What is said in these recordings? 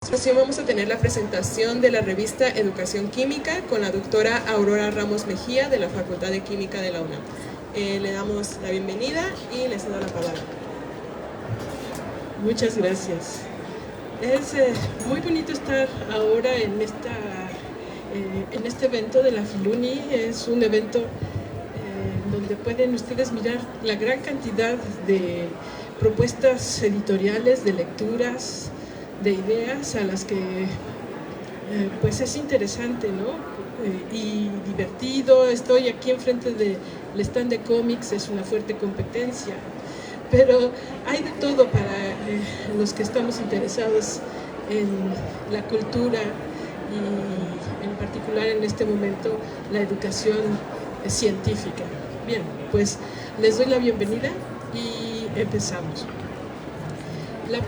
continuación vamos a tener la presentación de la revista Educación Química con la doctora Aurora Ramos Mejía de la Facultad de Química de la UNAM. Le damos la bienvenida y le cedo la palabra. Muchas gracias. Es muy bonito estar ahora en este evento de la Filuni. Es un evento donde pueden ustedes mirar la gran cantidad de propuestas editoriales, de lecturas, de ideas a las que pues es interesante, ¿no? Y divertido. Estoy aquí enfrente del stand de cómics, es una fuerte competencia, pero hay de todo para los que estamos interesados en la cultura y en particular en este momento la educación científica. Bien, pues les doy la bienvenida y empezamos. La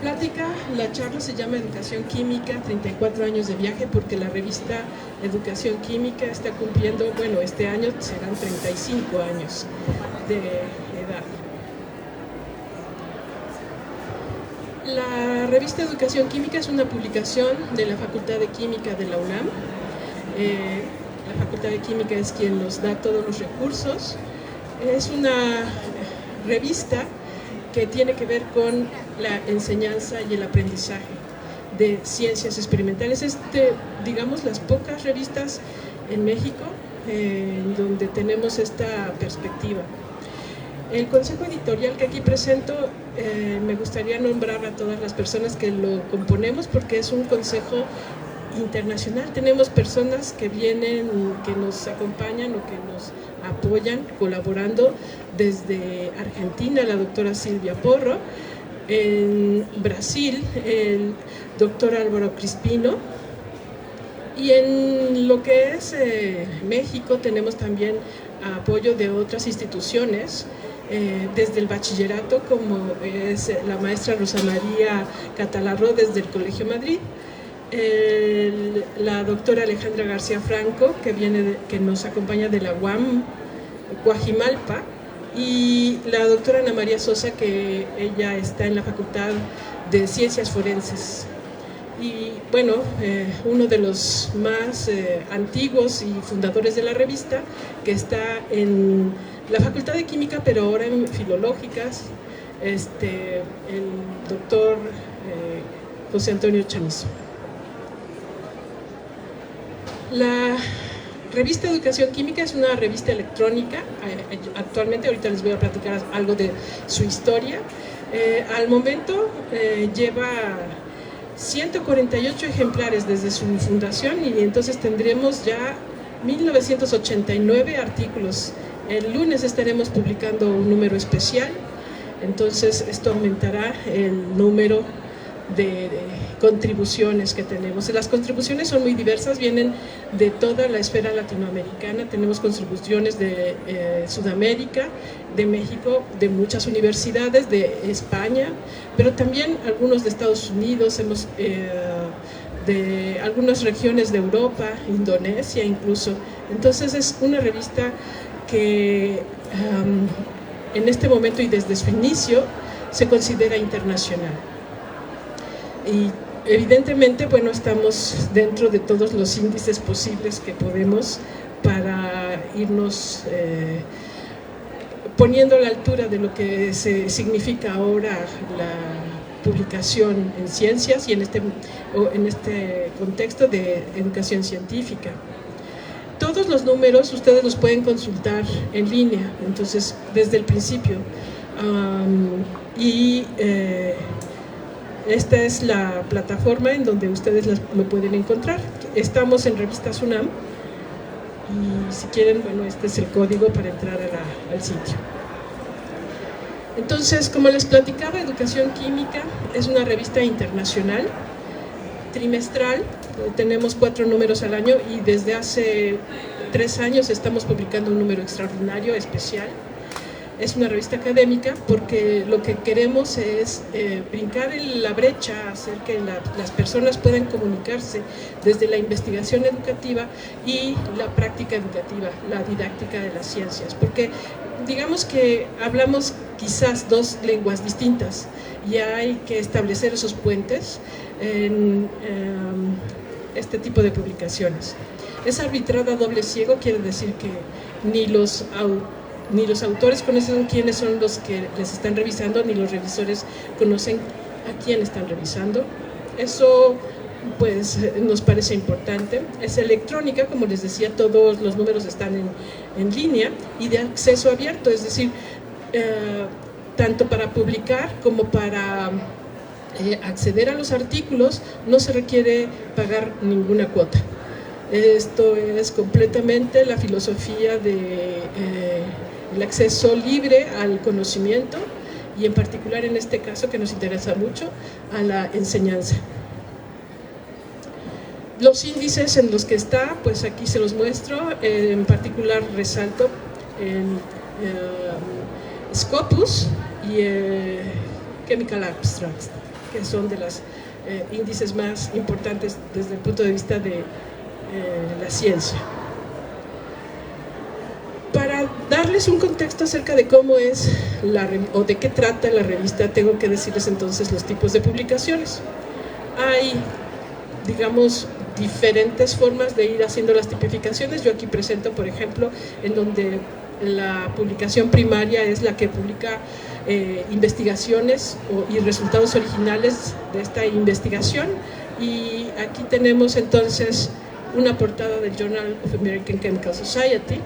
charla se llama Educación Química, 34 años de viaje, porque la revista Educación Química está cumpliendo, bueno, este año serán 35 años de edad. La revista Educación Química es una publicación de la Facultad de Química de la UNAM. La Facultad de Química es quien nos da todos los recursos. Es una revista que tiene que ver con la enseñanza y el aprendizaje de ciencias experimentales. Es digamos, las pocas revistas en México donde tenemos esta perspectiva. El consejo editorial que aquí presento, me gustaría nombrar a todas las personas que lo componemos porque es un consejo internacional. Tenemos personas que vienen, que nos acompañan o que nos apoyan colaborando desde Argentina, la doctora Silvia Porro, en Brasil el doctor Álvaro Crispino, y en lo que es México tenemos también apoyo de otras instituciones, desde el bachillerato, como es la maestra Rosa María Catalarro desde el Colegio Madrid, la doctora Alejandra García Franco, que nos acompaña de la UAM Coajimalpa, y la doctora Ana María Sosa, que ella está en la Facultad de Ciencias Forenses. Y bueno, uno de los más antiguos y fundadores de la revista, que está en la Facultad de Química, pero ahora en Filológicas, el doctor José Antonio Chamizo. La revista Educación Química es una revista electrónica. Actualmente, ahorita les voy a platicar algo de su historia. Al momento lleva 148 ejemplares desde su fundación, y entonces tendremos ya 1989 artículos. El lunes estaremos publicando un número especial, entonces esto aumentará el número de contribuciones que tenemos. Las contribuciones son muy diversas, vienen de toda la esfera latinoamericana. Tenemos contribuciones de Sudamérica, de México, de muchas universidades, de España, pero también algunos de Estados Unidos, de algunas regiones de Europa, Indonesia incluso. Entonces es una revista que en este momento y desde su inicio se considera internacional. Y evidentemente, bueno, estamos dentro de todos los índices posibles que podemos para irnos poniendo a la altura de lo que significa ahora la publicación en ciencias y en este contexto de educación científica. Todos los números ustedes los pueden consultar en línea, entonces desde el principio. Esta es la plataforma en donde ustedes lo pueden encontrar. Estamos en Revistas UNAM y si quieren, bueno, este es el código para entrar al sitio. Entonces, como les platicaba, Educación Química es una revista internacional, trimestral. Tenemos 4 números al año y desde hace 3 años estamos publicando un número extraordinario, especial. Es una revista académica porque lo que queremos es brincar la brecha, hacer que las personas puedan comunicarse desde la investigación educativa y la práctica educativa, la didáctica de las ciencias, porque digamos que hablamos quizás 2 lenguas distintas y hay que establecer esos puentes. En este tipo de publicaciones. Es arbitrada a doble ciego, quiere decir que ni los autores conocen quiénes son los que les están revisando, ni los revisores conocen a quién están revisando. Eso pues nos parece importante. Es electrónica, como les decía, todos los números están en línea y de acceso abierto, es decir, tanto para publicar como para acceder a los artículos no se requiere pagar ninguna cuota. Esto es completamente la filosofía del acceso libre al conocimiento y en particular en este caso que nos interesa mucho a la enseñanza. Los índices en los que está, pues aquí se los muestro, en particular resalto el Scopus y Chemical Abstracts, que son de los índices más importantes desde el punto de vista de la ciencia. Para darles un contexto acerca de cómo es o de qué trata la revista, tengo que decirles entonces los tipos de publicaciones. Hay, digamos, diferentes formas de ir haciendo las tipificaciones. Yo aquí presento, por ejemplo, en donde la publicación primaria es la que publica investigaciones y resultados originales de esta investigación, y aquí tenemos entonces una portada del Journal of American Chemical Society.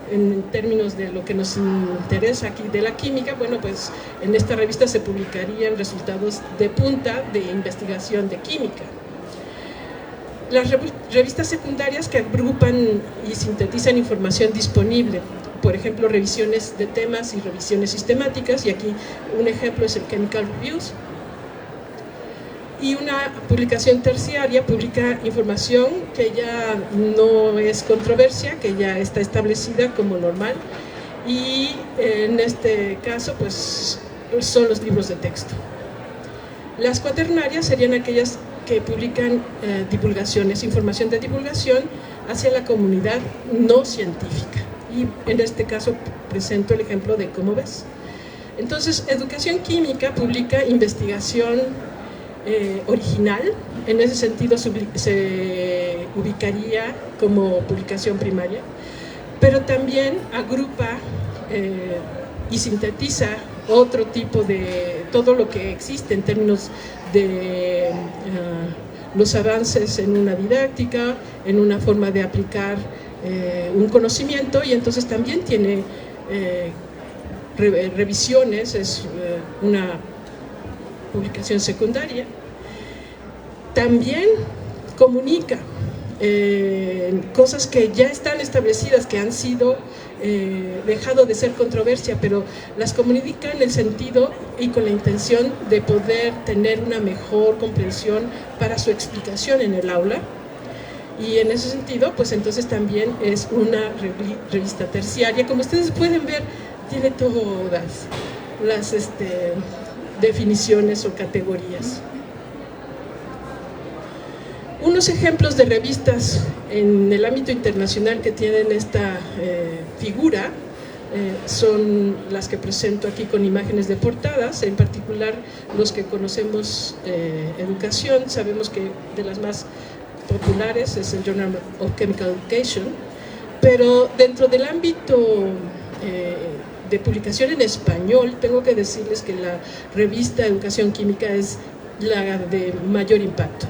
En términos de lo que nos interesa aquí de la química, bueno, pues en esta revista se publicarían resultados de punta de investigación de química. Las revistas secundarias que agrupan y sintetizan información disponible, por ejemplo, revisiones de temas y revisiones sistemáticas, y aquí un ejemplo es el Chemical Reviews. Y una publicación terciaria publica información que ya no es controversia, que ya está establecida como normal, y en este caso pues son los libros de texto. Las cuaternarias serían aquellas que publican divulgaciones, información de divulgación hacia la comunidad no científica, y en este caso presento el ejemplo de Cómo ves. Entonces, Educación Química publica investigación original, en ese sentido se ubicaría como publicación primaria, pero también agrupa y sintetiza otro tipo de todo lo que existe en términos de los avances en una didáctica, en una forma de aplicar un conocimiento, y entonces también tiene revisiones, es una publicación secundaria. También comunica cosas que ya están establecidas, que han sido dejado de ser controversia, pero las comunica en el sentido y con la intención de poder tener una mejor comprensión para su explicación en el aula. Y en ese sentido, pues entonces también es una revista terciaria. Como ustedes pueden ver, tiene todas las definiciones o categorías. Unos ejemplos de revistas en el ámbito internacional que tienen esta figura son las que presento aquí con imágenes de portadas, en particular los que conocemos educación. Sabemos que de las más populares es el Journal of Chemical Education, pero dentro del ámbito de publicación en español, tengo que decirles que la revista Educación Química es la de mayor impacto.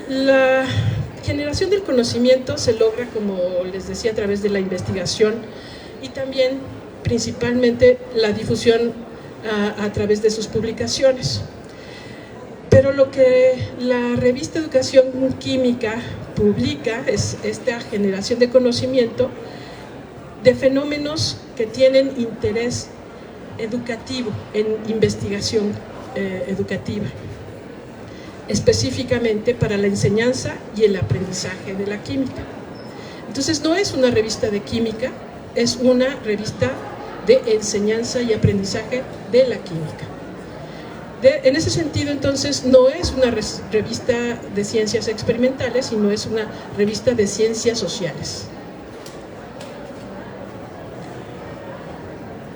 La generación del conocimiento se logra, como les decía, a través de la investigación y también principalmente la difusión a través de sus publicaciones. Pero lo que la revista Educación Química publica es esta generación de conocimiento de fenómenos que tienen interés educativo, en investigación educativa, específicamente para la enseñanza y el aprendizaje de la química. Entonces no es una revista de química, es una revista de enseñanza y aprendizaje de la química. En ese sentido, entonces, no es una revista de ciencias experimentales, sino es una revista de ciencias sociales.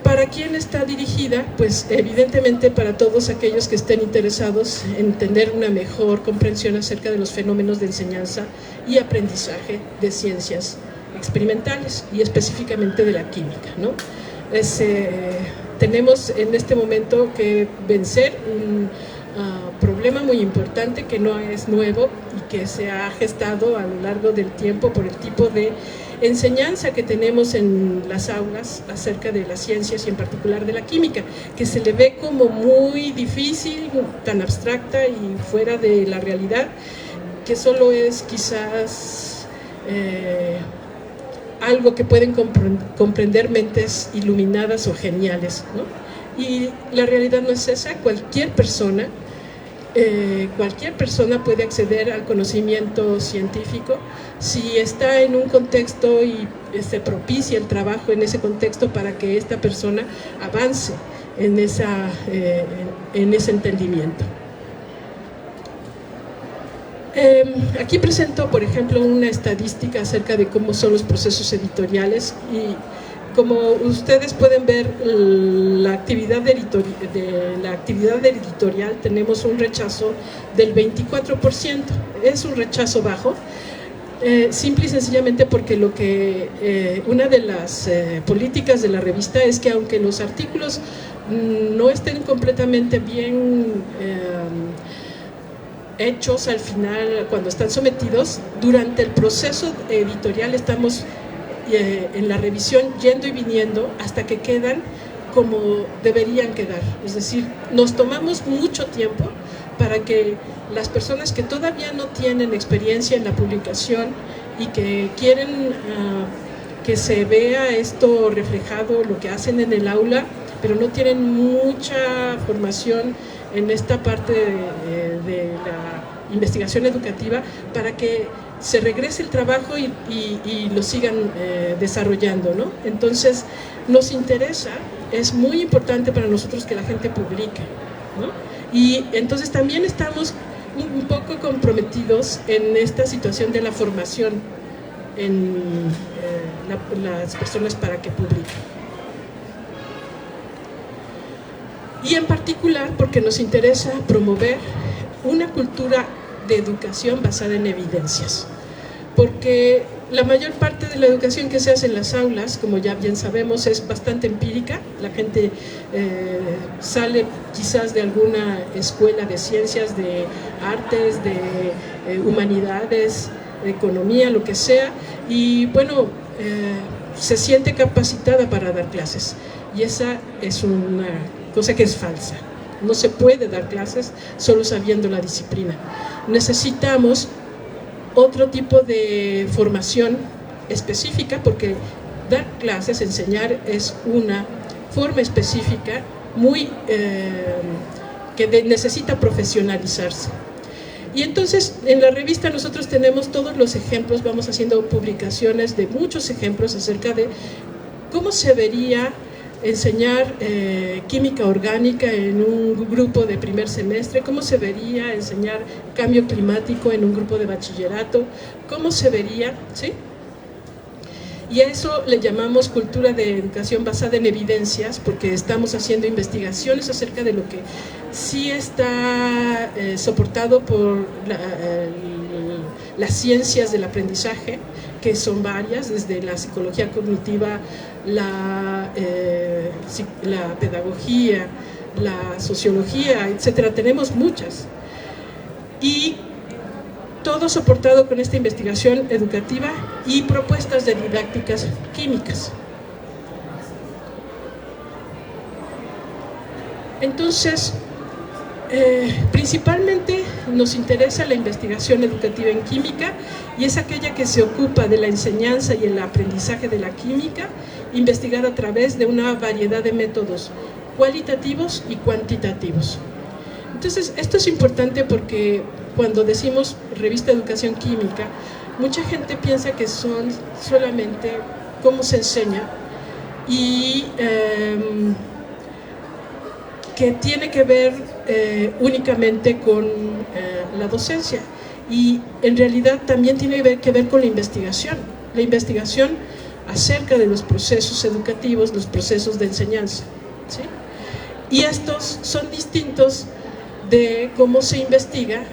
Para ¿Para quién está dirigida? Pues evidentemente para todos aquellos que estén interesados en tener una mejor comprensión acerca de los fenómenos de enseñanza y aprendizaje de ciencias experimentales y específicamente de la química, ¿no? Tenemos en este momento que vencer un problema muy importante que no es nuevo y que se ha gestado a lo largo del tiempo por el tipo de enseñanza que tenemos en las aulas acerca de las ciencias y en particular de la química, que se le ve como muy difícil, tan abstracta y fuera de la realidad, que solo es quizás algo que pueden comprender mentes iluminadas o geniales, ¿no? Y la realidad no es esa. Cualquier persona puede acceder al conocimiento científico si está en un contexto y se propicia el trabajo en ese contexto para que esta persona avance en ese entendimiento. Aquí presento, por ejemplo, una estadística acerca de cómo son los procesos editoriales y como ustedes pueden ver, la actividad editorial tenemos un rechazo del 24%. Es un rechazo bajo, simple y sencillamente porque una de las políticas de la revista es que aunque los artículos no estén completamente bien hechos al final, cuando están sometidos, durante el proceso editorial estamos en la revisión yendo y viniendo hasta que quedan como deberían quedar. Es decir, nos tomamos mucho tiempo para que las personas que todavía no tienen experiencia en la publicación y que quieren que se vea esto reflejado, lo que hacen en el aula, pero no tienen mucha formación en esta parte de la investigación educativa, para que se regrese el trabajo y lo sigan desarrollando, ¿no? Entonces, nos interesa, es muy importante para nosotros que la gente publique, ¿no? Y entonces también estamos un poco comprometidos en esta situación de la formación en las personas para que publiquen. Y en particular porque nos interesa promover una cultura de educación basada en evidencias, porque la mayor parte de la educación que se hace en las aulas, como ya bien sabemos, es bastante empírica. La gente sale quizás de alguna escuela de ciencias, de artes, de humanidades, de economía, lo que sea, y bueno, se siente capacitada para dar clases, y esa es una cosa que es falsa. No se puede dar clases solo sabiendo la disciplina. Necesitamos otro tipo de formación específica, porque dar clases, enseñar, es una forma específica muy que necesita profesionalizarse. Y entonces en la revista nosotros tenemos todos los ejemplos, vamos haciendo publicaciones de muchos ejemplos acerca de cómo se vería enseñar química orgánica en un grupo de primer semestre, cómo se vería enseñar cambio climático en un grupo de bachillerato, cómo se vería, ¿sí? Y a eso le llamamos cultura de educación basada en evidencias, porque estamos haciendo investigaciones acerca de lo que sí está soportado por las ciencias del aprendizaje, que son varias, desde la psicología cognitiva, la pedagogía, la sociología, etcétera. Tenemos muchas. Y todo soportado con esta investigación educativa y propuestas de didácticas químicas. Entonces, principalmente nos interesa la investigación educativa en química, y es aquella que se ocupa de la enseñanza y el aprendizaje de la química, investigada a través de una variedad de métodos cualitativos y cuantitativos. Entonces, esto es importante porque cuando decimos revista de educación química, mucha gente piensa que son solamente cómo se enseña y que tiene que ver únicamente con la docencia, y en realidad también tiene que ver con la investigación acerca de los procesos educativos, los procesos de enseñanza. ¿sí? Y estos son distintos de cómo se investiga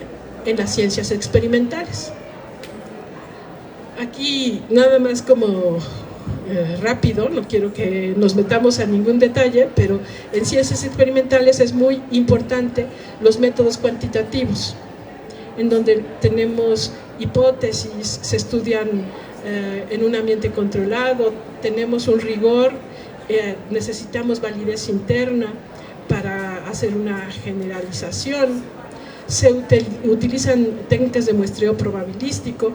en las ciencias experimentales. Aquí nada más como rápido, no quiero que nos metamos a ningún detalle, pero en ciencias experimentales es muy importante los métodos cuantitativos, en donde tenemos hipótesis, se estudian en un ambiente controlado, tenemos un rigor, necesitamos validez interna para hacer una generalización, se utilizan técnicas de muestreo probabilístico,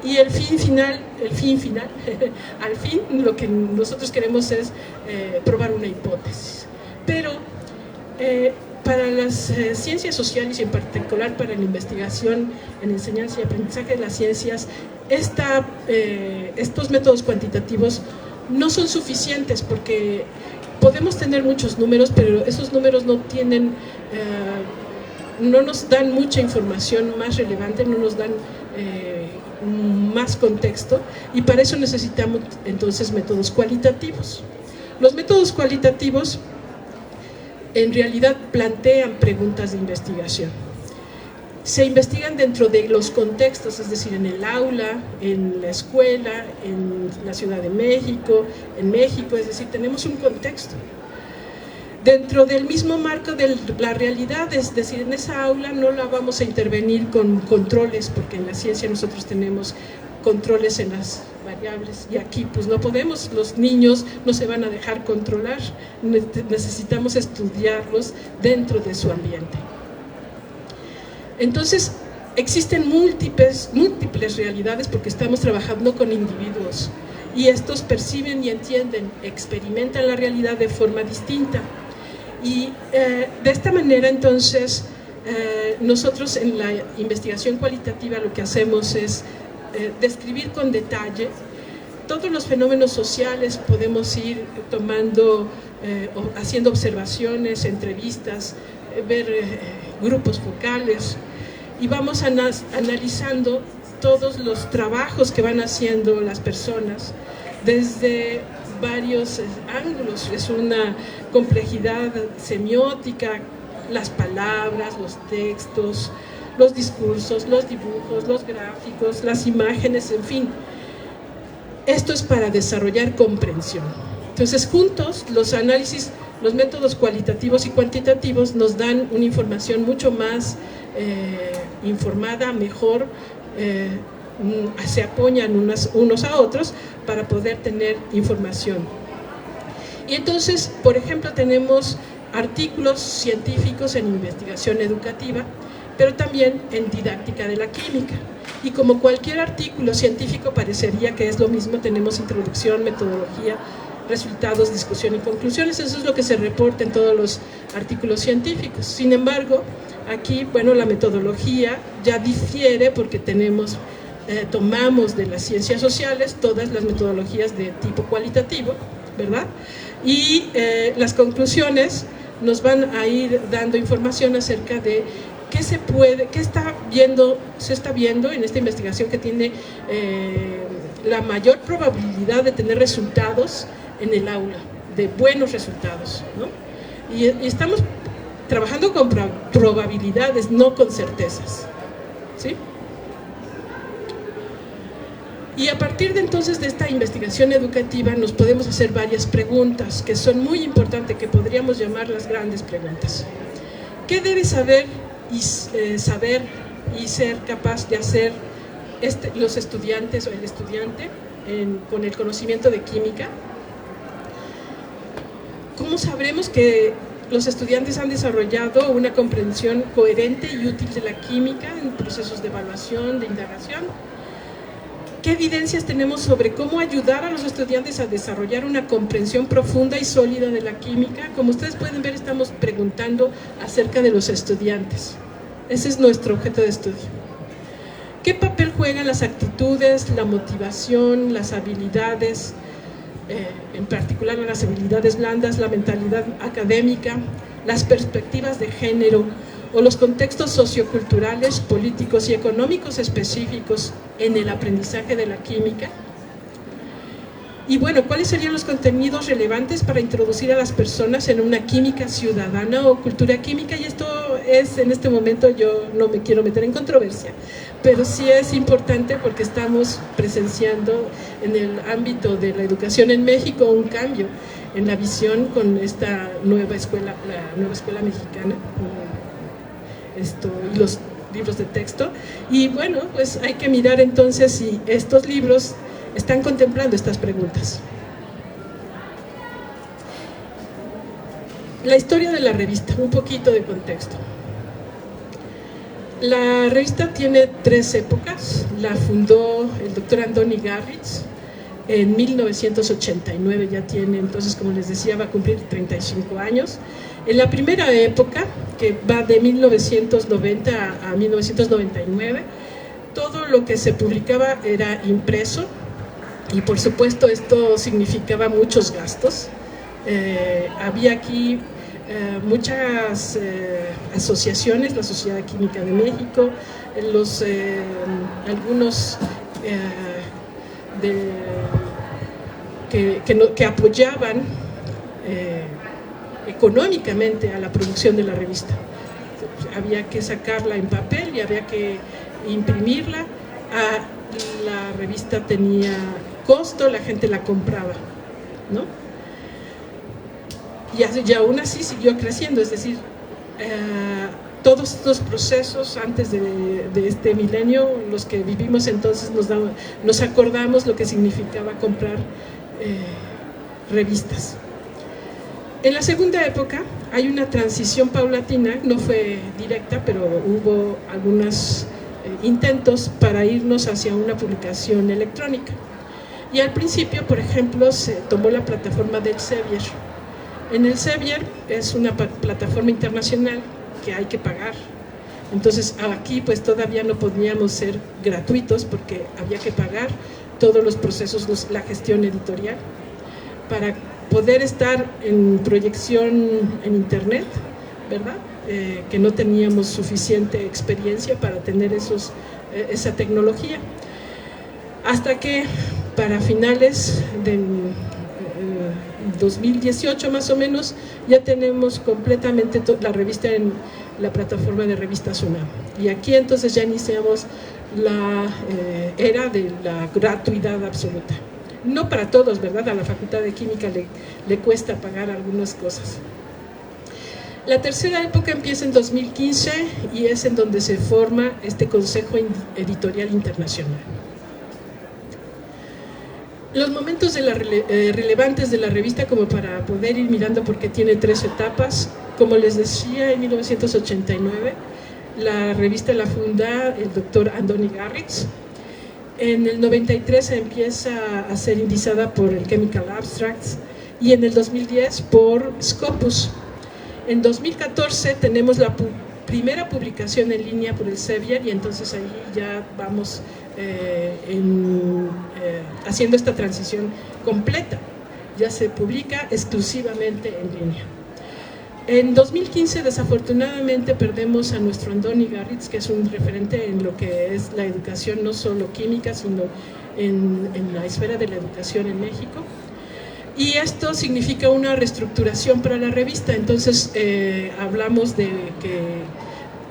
y el fin final, al fin lo que nosotros queremos es probar una hipótesis. Pero para las ciencias sociales y en particular para la investigación en enseñanza y aprendizaje de las ciencias, estos métodos cuantitativos no son suficientes porque podemos tener muchos números, pero esos números no tienen, no nos dan mucha información más relevante, no nos dan más contexto, y para eso necesitamos entonces métodos cualitativos. Los métodos cualitativos en realidad plantean preguntas de investigación. Se investigan dentro de los contextos, es decir, en el aula, en la escuela, en la Ciudad de México, en México, es decir, tenemos un contexto. Dentro del mismo marco de la realidad, es decir, en esa aula no la vamos a intervenir con controles, porque en la ciencia nosotros tenemos controles en las variables, y aquí pues no podemos, los niños no se van a dejar controlar, necesitamos estudiarlos dentro de su ambiente. Entonces, existen múltiples realidades porque estamos trabajando con individuos y estos perciben y entienden, experimentan la realidad de forma distinta. Y de esta manera, entonces, nosotros en la investigación cualitativa lo que hacemos es describir con detalle todos los fenómenos sociales, podemos ir tomando, haciendo observaciones, entrevistas, ver grupos focales, y vamos analizando todos los trabajos que van haciendo las personas desde varios ángulos. Es una complejidad semiótica, las palabras, los textos, los discursos, los dibujos, los gráficos, las imágenes, en fin. Esto es para desarrollar comprensión. Entonces, juntos, los análisis, los métodos cualitativos y cuantitativos nos dan una información mucho más informada, mejor, se apoyan unos a otros para poder tener información. Y entonces, por ejemplo, tenemos artículos científicos en investigación educativa, pero también en didáctica de la química. Y como cualquier artículo científico parecería que es lo mismo, tenemos introducción, metodología, resultados, discusión y conclusiones. Eso es lo que se reporta en todos los artículos científicos. Sin embargo, aquí, bueno, la metodología ya difiere porque tomamos de las ciencias sociales todas las metodologías de tipo cualitativo, ¿verdad? Y las conclusiones nos van a ir dando información acerca de qué se está viendo en esta investigación que tiene la mayor probabilidad de tener resultados en el aula, de buenos resultados, ¿no? Y estamos trabajando con probabilidades, no con certezas, ¿sí? Y a partir de entonces de esta investigación educativa nos podemos hacer varias preguntas que son muy importantes, que podríamos llamar las grandes preguntas. ¿Qué debe saber y ser capaz de hacer los estudiantes o el estudiante con el conocimiento de química? ¿Cómo sabremos que los estudiantes han desarrollado una comprensión coherente y útil de la química en procesos de evaluación, de indagación? ¿Qué evidencias tenemos sobre cómo ayudar a los estudiantes a desarrollar una comprensión profunda y sólida de la química? Como ustedes pueden ver, estamos preguntando acerca de los estudiantes. Ese es nuestro objeto de estudio. ¿Qué papel juegan las actitudes, la motivación, las habilidades, en particular las habilidades blandas, la mentalidad académica, las perspectivas de género o los contextos socioculturales, políticos y económicos específicos en el aprendizaje de la química? Y bueno, ¿cuáles serían los contenidos relevantes para introducir a las personas en una química ciudadana o cultura química? Y esto es, en este momento, yo no me quiero meter en controversia, pero sí es importante porque estamos presenciando en el ámbito de la educación en México un cambio en la visión con esta nueva escuela, la nueva escuela mexicana, y los libros de texto. Y bueno, pues hay que mirar entonces si estos libros están contemplando estas preguntas. La historia de la revista, un poquito de contexto. La revista tiene 3 épocas. La fundó el doctor Andoni Garritz en 1989, ya tiene, entonces, como les decía, va a cumplir 35 años. En la primera época, que va de 1990 a 1999, todo lo que se publicaba era impreso, y por supuesto esto significaba muchos gastos. Había aquí muchas asociaciones, la Sociedad Química de México, algunos que apoyaban económicamente a la producción de la revista. Había que sacarla en papel y había que imprimirla. La revista tenía costo, la gente la compraba, ¿no? Y aún así siguió creciendo, es decir, todos estos procesos antes de este milenio, los que vivimos entonces nos acordamos lo que significaba comprar revistas. En la segunda época hay una transición paulatina, no fue directa, pero hubo algunos intentos para irnos hacia una publicación electrónica. Y al principio, por ejemplo, se tomó la plataforma del Elsevier. En el Elsevier es una plataforma internacional que hay que pagar. Entonces aquí pues todavía no podíamos ser gratuitos porque había que pagar todos los procesos, la gestión editorial, para poder estar en proyección en internet, ¿verdad? Que no teníamos suficiente experiencia para tener esa tecnología. Hasta que para finales del 2018 más o menos, ya tenemos completamente la revista en la plataforma de Revistas UNAM. Y aquí entonces ya iniciamos la era de la gratuidad absoluta. No para todos, ¿verdad? A la Facultad de Química le cuesta pagar algunas cosas. La tercera época empieza en 2015 y es en donde se forma este Consejo Editorial Internacional. Los momentos relevantes de la revista, como para poder ir mirando, porque tiene 3 etapas. Como les decía, en 1989 la revista la funda el doctor Andoni Garritz. En el 93 se empieza a ser indizada por el Chemical Abstracts y en el 2010 por Scopus. En 2014 tenemos la primera publicación en línea por el Elsevier y entonces ahí ya vamos haciendo esta transición completa. Ya se publica exclusivamente en línea. En 2015 desafortunadamente perdemos a nuestro Andoni Garritz, que es un referente en lo que es la educación, no solo química, sino en la esfera de la educación en México. Y esto significa una reestructuración para la revista. Entonces hablamos de que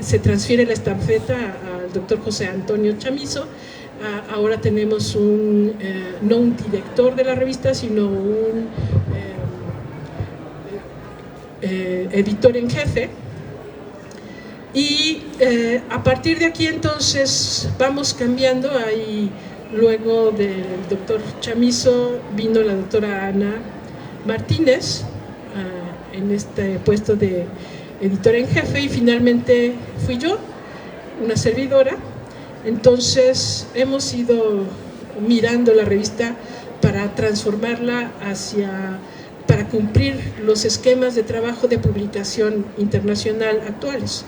se transfiere la estafeta al doctor José Antonio Chamizo. Ahora tenemos no un director de la revista, sino un editor en jefe. Y a partir de aquí entonces vamos cambiando. Ahí, luego del doctor Chamizo vino la doctora Ana Martínez en este puesto de editora en jefe y finalmente fui yo, una servidora. Entonces hemos ido mirando la revista para transformarla para cumplir los esquemas de trabajo de publicación internacional actuales.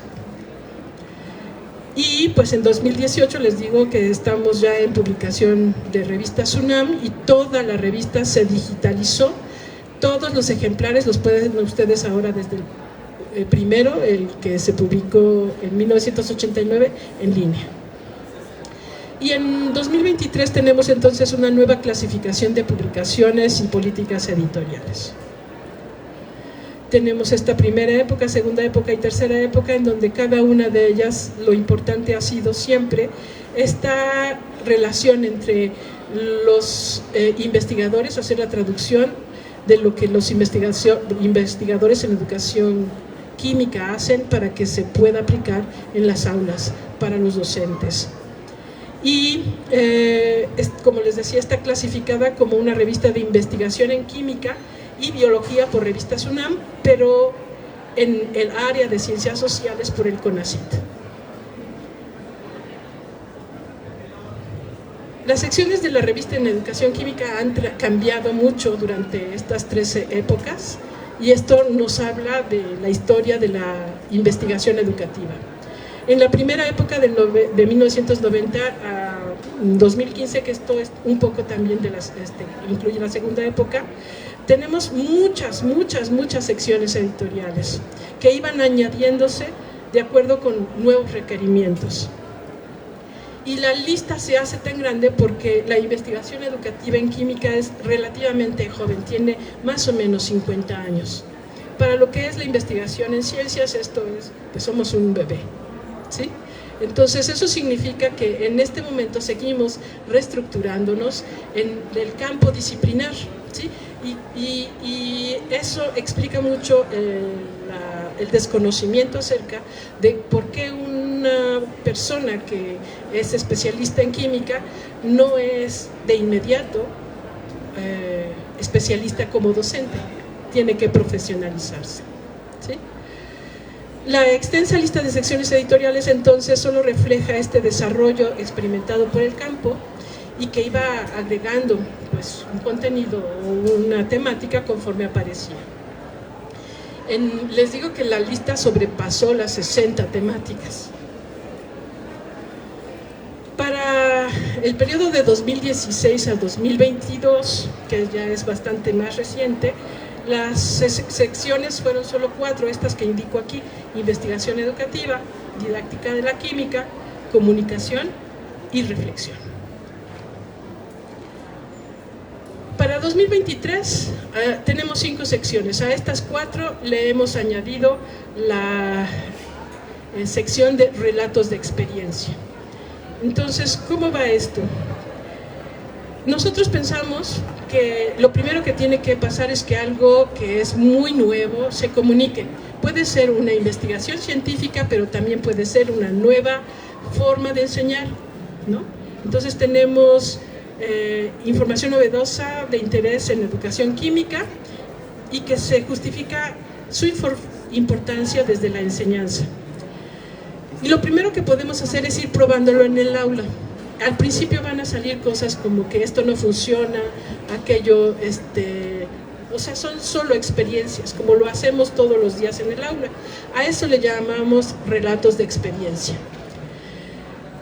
Y pues en 2018 les digo que estamos ya en publicación de Revistas UNAM y toda la revista se digitalizó. Todos los ejemplares los pueden ustedes ahora desde el primero, el que se publicó en 1989, en línea. Y en 2023 tenemos entonces una nueva clasificación de publicaciones y políticas editoriales. Tenemos esta primera época, segunda época y tercera época, en donde cada una de ellas lo importante ha sido siempre esta relación entre los investigadores, hacer la traducción de lo que los investigadores en educación química hacen para que se pueda aplicar en las aulas para los docentes. Y como les decía, está clasificada como una revista de investigación en química y biología por Revistas UNAM, pero en el área de ciencias sociales por el CONACYT. Las secciones de la revista en educación química han cambiado mucho durante estas 13 épocas, y esto nos habla de la historia de la investigación educativa. En la primera época de 1990 a 2015, que esto es un poco también de incluye la segunda época, tenemos muchas secciones editoriales que iban añadiéndose de acuerdo con nuevos requerimientos. Y la lista se hace tan grande porque la investigación educativa en química es relativamente joven, tiene más o menos 50 años. Para lo que es la investigación en ciencias, esto es, pues somos un bebé, ¿sí? Entonces eso significa que en este momento seguimos reestructurándonos en el campo disciplinar, ¿sí? Y eso explica mucho el desconocimiento acerca de por qué una persona que es especialista en química no es de inmediato especialista como docente, tiene que profesionalizarse, ¿sí? La extensa lista de secciones editoriales entonces solo refleja este desarrollo experimentado por el campo y que iba agregando pues, un contenido o una temática conforme aparecía. Les digo que la lista sobrepasó las 60 temáticas. Para el periodo de 2016 al 2022, que ya es bastante más reciente, las secciones fueron solo 4, estas que indico aquí: investigación educativa, didáctica de la química, comunicación y reflexión. Para 2023 tenemos 5 secciones. A estas 4 le hemos añadido la sección de relatos de experiencia. Entonces, ¿cómo va esto? Nosotros pensamos que lo primero que tiene que pasar es que algo que es muy nuevo se comunique. Puede ser una investigación científica, pero también puede ser una nueva forma de enseñar, ¿no? Entonces tenemos información novedosa de interés en educación química y que se justifica su importancia desde la enseñanza. Y lo primero que podemos hacer es ir probándolo en el aula. Al principio van a salir cosas como que esto no funciona, aquello, o sea, son solo experiencias, como lo hacemos todos los días en el aula. A eso le llamamos relatos de experiencia.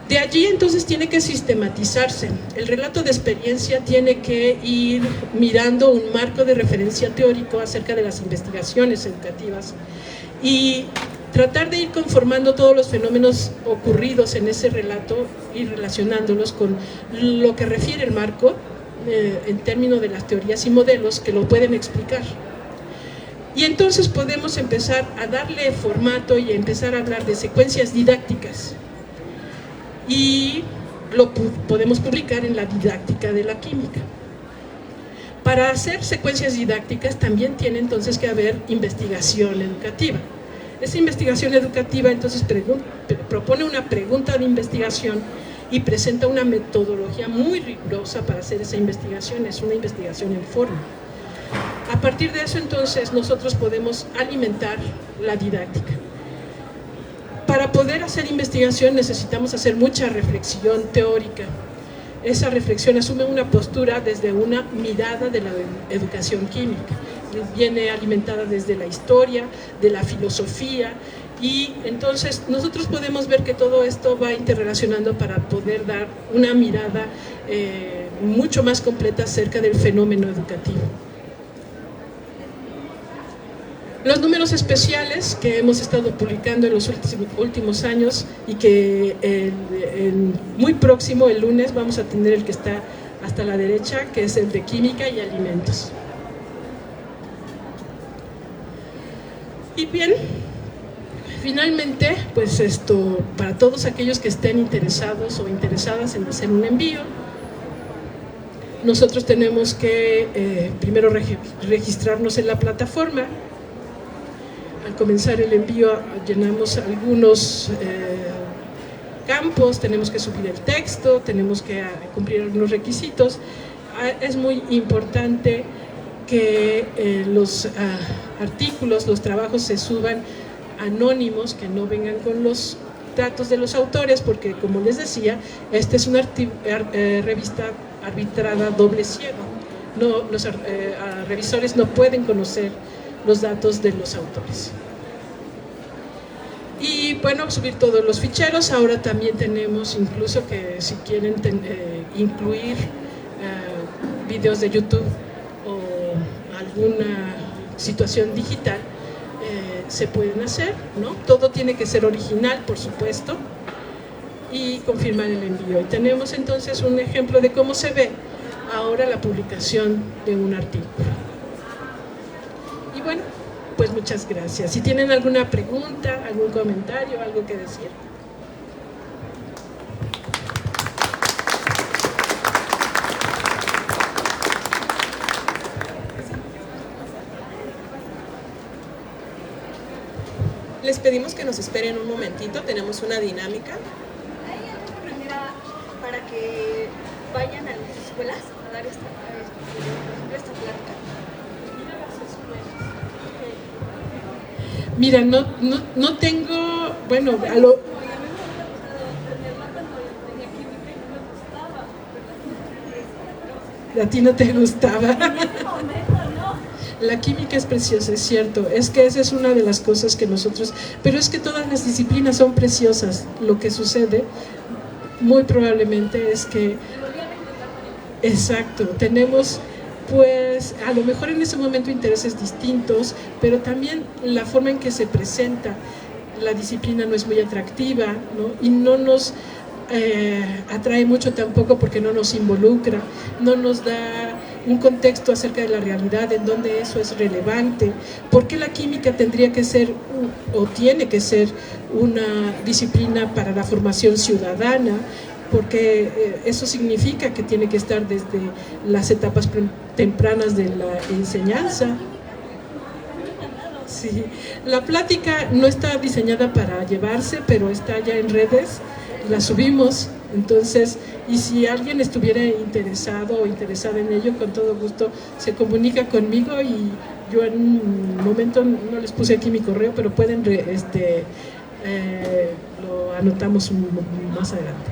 De allí entonces tiene que sistematizarse. El relato de experiencia tiene que ir mirando un marco de referencia teórico acerca de las investigaciones educativas y tratar de ir conformando todos los fenómenos ocurridos en ese relato y relacionándolos con lo que refiere el marco en términos de las teorías y modelos que lo pueden explicar. Y entonces podemos empezar a darle formato y empezar a hablar de secuencias didácticas. Y lo podemos publicar en la didáctica de la química. Para hacer secuencias didácticas también tiene entonces que haber investigación educativa. Esa investigación educativa entonces propone una pregunta de investigación y presenta una metodología muy rigurosa para hacer esa investigación, es una investigación en forma. A partir de eso entonces nosotros podemos alimentar la didáctica. Para poder hacer investigación necesitamos hacer mucha reflexión teórica. Esa reflexión asume una postura desde una mirada de la educación química. Viene alimentada desde la historia, de la filosofía, y entonces nosotros podemos ver que todo esto va interrelacionando para poder dar una mirada mucho más completa acerca del fenómeno educativo. Los números especiales que hemos estado publicando en los últimos años y que muy próximo, el lunes, vamos a tener el que está hasta la derecha, que es el de química y alimentos. Y bien, finalmente, pues para todos aquellos que estén interesados o interesadas en hacer un envío, nosotros tenemos que primero registrarnos en la plataforma. Al comenzar el envío llenamos algunos campos, tenemos que subir el texto, tenemos que cumplir algunos requisitos. Es muy importante que los artículos, los trabajos se suban anónimos, que no vengan con los datos de los autores, porque como les decía, esta es una revista arbitrada doble ciego. No, los revisores no pueden conocer los datos de los autores. Y bueno, subir todos los ficheros. Ahora también tenemos incluso que si quieren incluir videos de YouTube o alguna situación digital, se pueden hacer, ¿no? Todo tiene que ser original, por supuesto, y confirmar el envío. Y tenemos entonces un ejemplo de cómo se ve ahora la publicación de un artículo. Y bueno, pues muchas gracias. Si tienen alguna pregunta, algún comentario, algo que decir. Les pedimos que nos esperen un momentito, tenemos una dinámica. ¿Hay alguna manera para que vayan a las escuelas a dar esta plática? Mira, no tengo, bueno, a ti no te gustaba. La química es preciosa, es cierto, es que esa es una de las cosas que nosotros, pero es que todas las disciplinas son preciosas. Lo que sucede muy probablemente es que, exacto, tenemos pues a lo mejor en ese momento intereses distintos, pero también la forma en que se presenta la disciplina no es muy atractiva, ¿no? Y no nos atrae mucho tampoco porque no nos involucra, no nos da un contexto acerca de la realidad en donde eso es relevante. ¿Por qué la química tendría que ser o tiene que ser una disciplina para la formación ciudadana? Porque eso significa que tiene que estar desde las etapas tempranas de la enseñanza. Sí. La plática no está diseñada para llevarse, pero está ya en redes, la subimos. Entonces, y si alguien estuviera interesado o interesada en ello, con todo gusto se comunica conmigo y yo en un momento no les puse aquí mi correo, pero pueden, lo anotamos más adelante.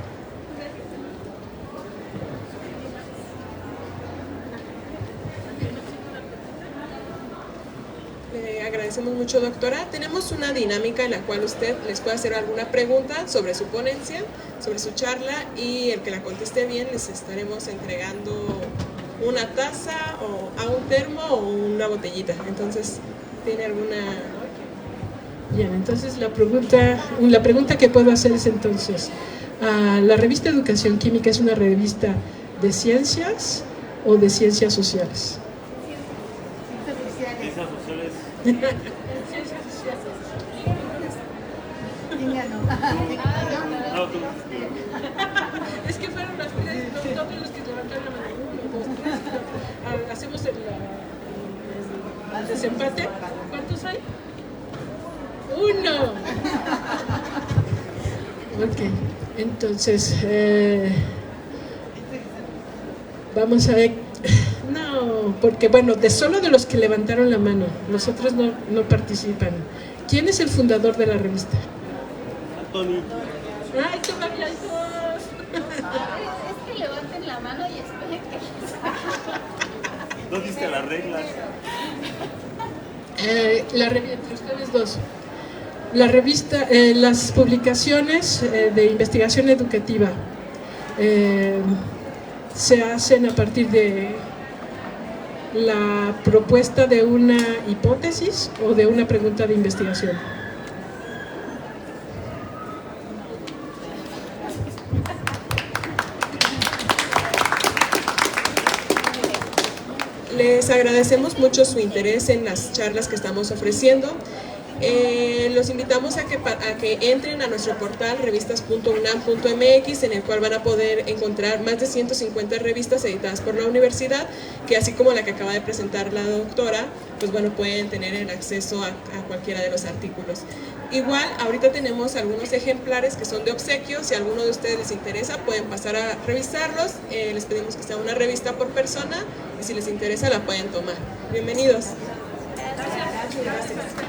Agradecemos mucho, doctora. Tenemos una dinámica en la cual usted les puede hacer alguna pregunta sobre su ponencia, sobre su charla, y el que la conteste bien les estaremos entregando una taza o a un termo o una botellita. Entonces, ¿tiene alguna...? Bien, entonces la pregunta que puedo hacer es entonces, ¿la revista Educación Química es una revista de ciencias o de ciencias sociales? Es que fueron todos los que levantaron la mano. 1, 2, 3. Hacemos el desempate. ¿Cuántos hay? 1. Ok, entonces vamos a ver. No, porque bueno, solo de los que levantaron la mano, los otros no participan. ¿Quién es el fundador de la revista? Tony. Ay, todavía hay 2. Es que levanten la mano y esperen que... ¿No diste las reglas? Entre ustedes 2. La revista, las publicaciones de investigación educativa se hacen a partir de la propuesta de una hipótesis o de una pregunta de investigación. Les agradecemos mucho su interés en las charlas que estamos ofreciendo. Los invitamos a que entren a nuestro portal revistas.unam.mx, en el cual van a poder encontrar más de 150 revistas editadas por la universidad, que así como la que acaba de presentar la doctora, pues bueno, pueden tener el acceso a cualquiera de los artículos. Igual, ahorita tenemos algunos ejemplares que son de obsequio. Si a alguno de ustedes les interesa, pueden pasar a revisarlos. Les pedimos que sea una revista por persona y si les interesa la pueden tomar. Bienvenidos. Gracias.